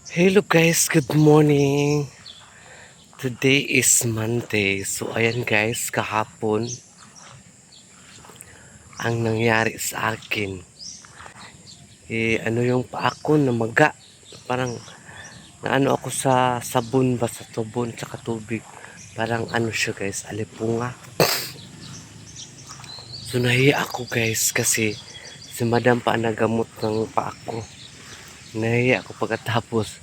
Hello guys, good morning. Today is Monday. So ayan guys, kahapon ang nangyari sa akin. Ano yung paa ko namaga. Parang naano ako sa sabon ba sa tubon tsaka tubig. Parang ano siya guys, alipunga. So nahiya ako guys kasi si madam pa ang nagamot ng paa ko. Nahiya ako pagkatapos.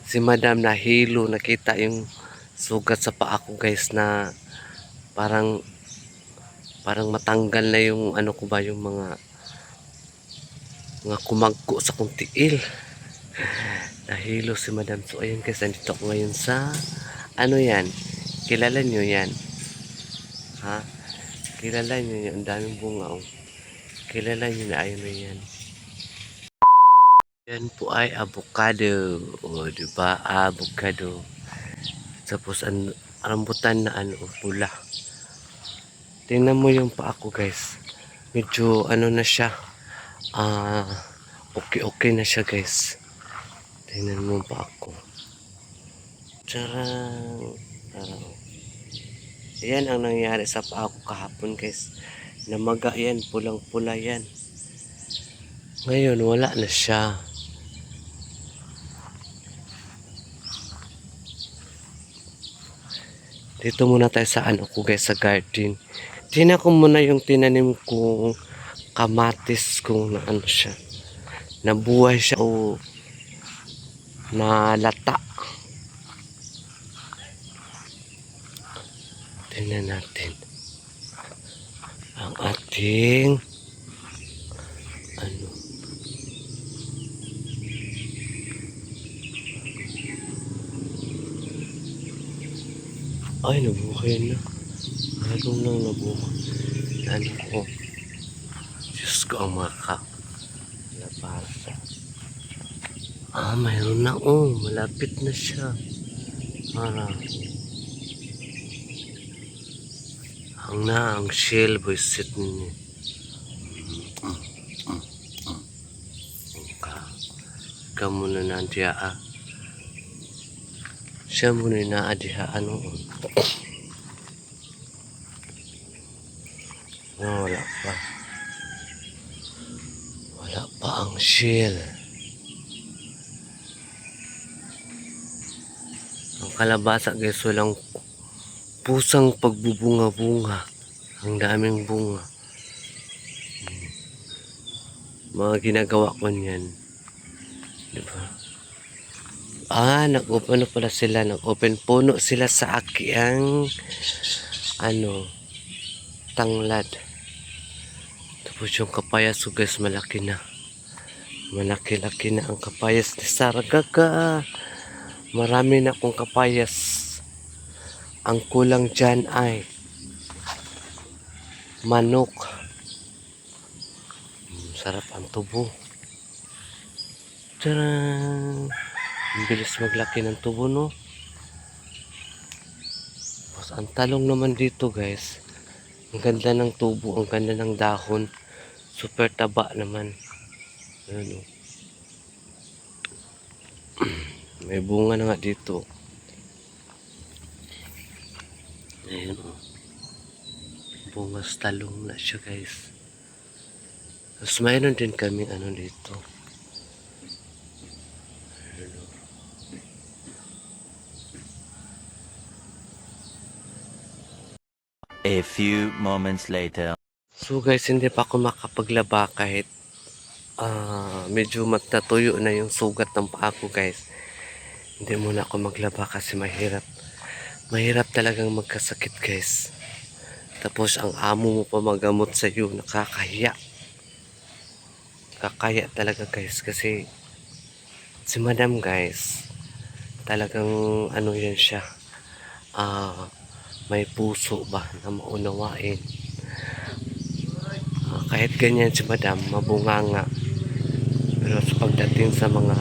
Si madam nahilo, nakita yung sugat sa paa ko guys na parang parang matanggal na yung ano ko ba yung mga kumagko sa kong tiil. Nahilo si madam. So ayun guys, nandito ako ngayon sa ano yan, kilala nyo yan, ha? Kilala nyo yan, ang daming bunga, oh. Kilala nyo na ayun na yan. Yan po ay avocado, o diba, avocado. Tapos ang rambutan na ano, pula. Tingnan mo yung paa ko guys, medyo ano na siya, ah okay na siya guys. Tingnan mo pa ako. Charang. Parang. Ayan ang nangyari sa paa ko kahapon guys. Namaga yan. Pulang pula yan. Ngayon wala na siya. Dito muna tayo sa ano ko guys, sa garden. Tingnan ko muna yung tinanim kong kamatis kung na ano siya. Nabuhay siya o nalata. Tingnan natin. Ang ating ano. Ay, nabuhay na. Halong lang nabuhay. Ano ko. Diyos ko ang maka. Labasa. Mayroon na. Oh, malapit na siya. Para. Ang shell boy sit ninyo. Kamu na nandiya siya muna na adiha ano. Wala pa. Wala pa ang shell. Ang kalabasa guys, walang pusang pagbubunga-bunga. Ang daming bunga. Mga ginagawa ko niyan. Diba? Nag-open na pala sila. Nag-open puno sila sa aking ano, tanglad. Tapos yung kapayas ko guys, malaki na. Malaki-laki na ang kapayas ni Saragaga. Marami na akong kapayas. Ang kulang dyan ay manok. Sarap ang tubo. Tadaan! Ang bilis maglaki ng tubo, no? Tapos ang talong naman dito guys, ang ganda ng tubo, ang ganda ng dahon. Super taba naman. Ayan, oh. May bunga na nga dito. Ayan, oh. Bunga sa talong na siya guys. Tapos mayroon din kaming ano dito. Ayan, oh. A few moments later. So guys, hindi pa ako makapaglaba kahit medyo magtatuyo na yung sugat ng paa ko guys. Hindi muna ako maglaba kasi mahirap. Mahirap talagang magkasakit guys. Tapos ang amo mo pa magamot sa iyo, nakakahiya. Kakaya talaga guys kasi si madam guys, talagang ano yan siya. May puso ba na maunawain. Kahit ganyan si madam, mabunganga. Pero sa pagdating sa mga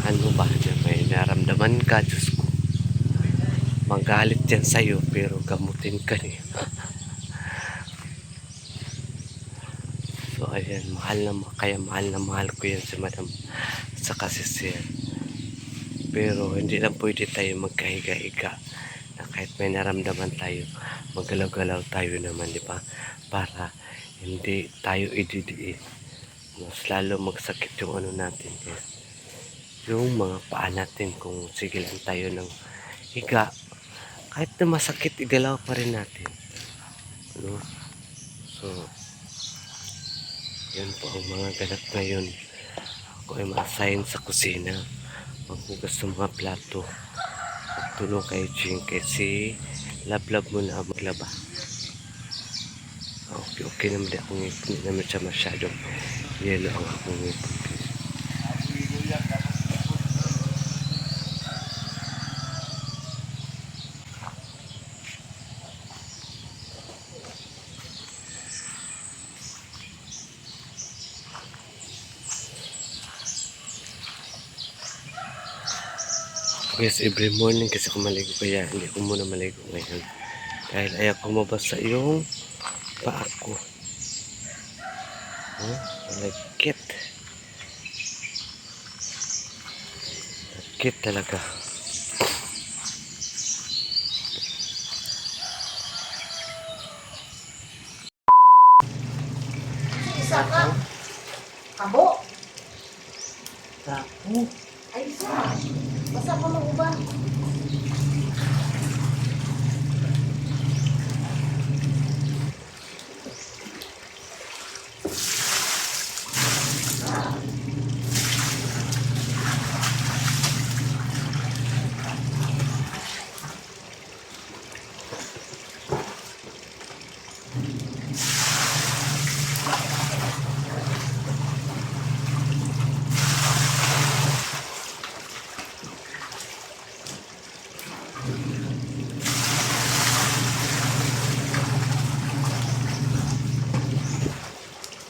ano ba na may naramdaman ka, Diyos ko, magalit yan sa'yo pero gamutin ka niya. So ayan, kaya mahal na mahal ko yan si madam. saka si Sir. Pero hindi lang pwede tayo magkahiga-higa na kahit may naramdaman tayo, magalaw-galaw tayo naman, di ba? Para hindi tayo ididiin. Mas lalo magsakit yung ano natin, guys. Yung mga paa natin kung sige lang tayo ng higa. Kahit na masakit, igalaw pa rin natin. Ano? So, yun po ang mga ganap ngayon. Ako ay ma-assign sa kusina. Maghugas ng mga plato. Magtulong kay Jing kasi lablab mo na maglaba. Okay naman di akong ngipin. Hindi naman siya masyadong yelo ang akong ngipin. Guys, every morning kasi ako maligo kaya hindi ko muna maligo ngayon. Dahil ayaw ko mabasa yung paa ko. Nagkit. Nagkit talaga. Isa ka. Kabo. Tapo. Ay, isa. Basta ko ng uban.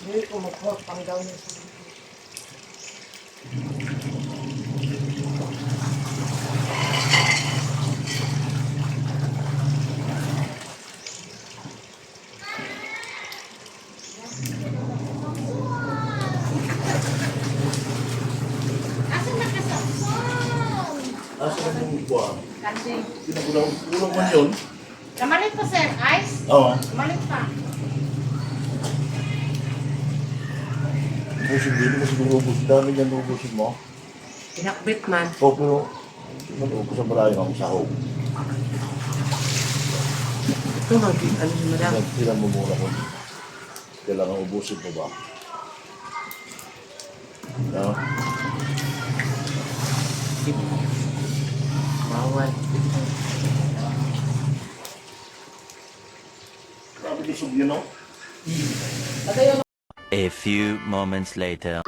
Hindi ko mag-work pang daw niya sa dito. Asan na kasapsan? Asa ka yung buwan? Kasi, Kulang man yun. kamalit pa sir, ice? Oo. Kamalit pa. Ubusin din mo siguro ubus. Dami niyan ubusin mo. Pinakbit man. O pero, mag-ubus sa balayo ng sahog. Ito ano mo lang. Nagtiran mo muna kung kailangan ubusin mo ba. No? Bawal. Grabe disog yun, no? A few moments later.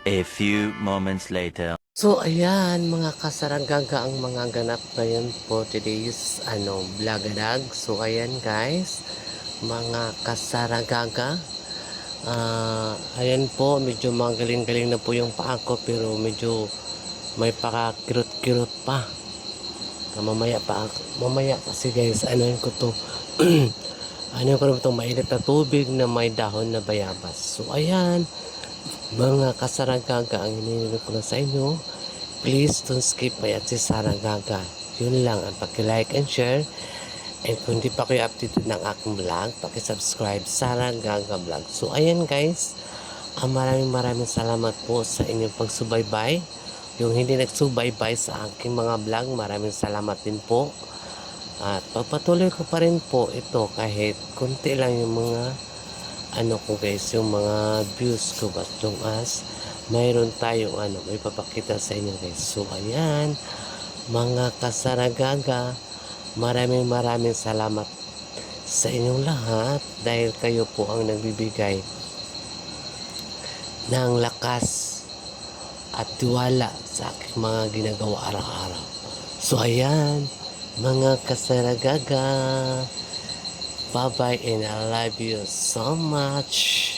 A few moments later. So ayan mga kasaragaga ang mga ganap ngayon po today's vlogadag. So ayan guys, mga kasaragaga. Ayan po, medyo magaling-galing na po yung paa ko pero medyo may pakakirot-kirot pa. Mamaya kasi guys, ano ko to ano ko rin itong mainit na tubig na may dahon na bayabas. So ayan, mga kasaragaga, ang hinihingi ko na sa inyo, please don't skip my at si Saragaga. Yun lang, ang paki-like and share. And kung di pa kayo updated ng aking vlog, paki-subscribe Saragaga Vlog. So ayan guys, maraming salamat po sa inyong pagsubaybay. Yung hindi nagsubaybay sa aking mga vlog, maraming salamat din po. At pagpatuloy ko pa rin po ito kahit konti lang yung mga ko guys, yung mga views ko, but long as mayroon tayong may papakita sa inyo guys. So ayan, mga kasaragaga, maraming salamat sa inyong lahat dahil kayo po ang nagbibigay ng lakas at tiwala sa aking mga ginagawa araw-araw. So ayan, mga kasaragaga, bye bye and I love you so much.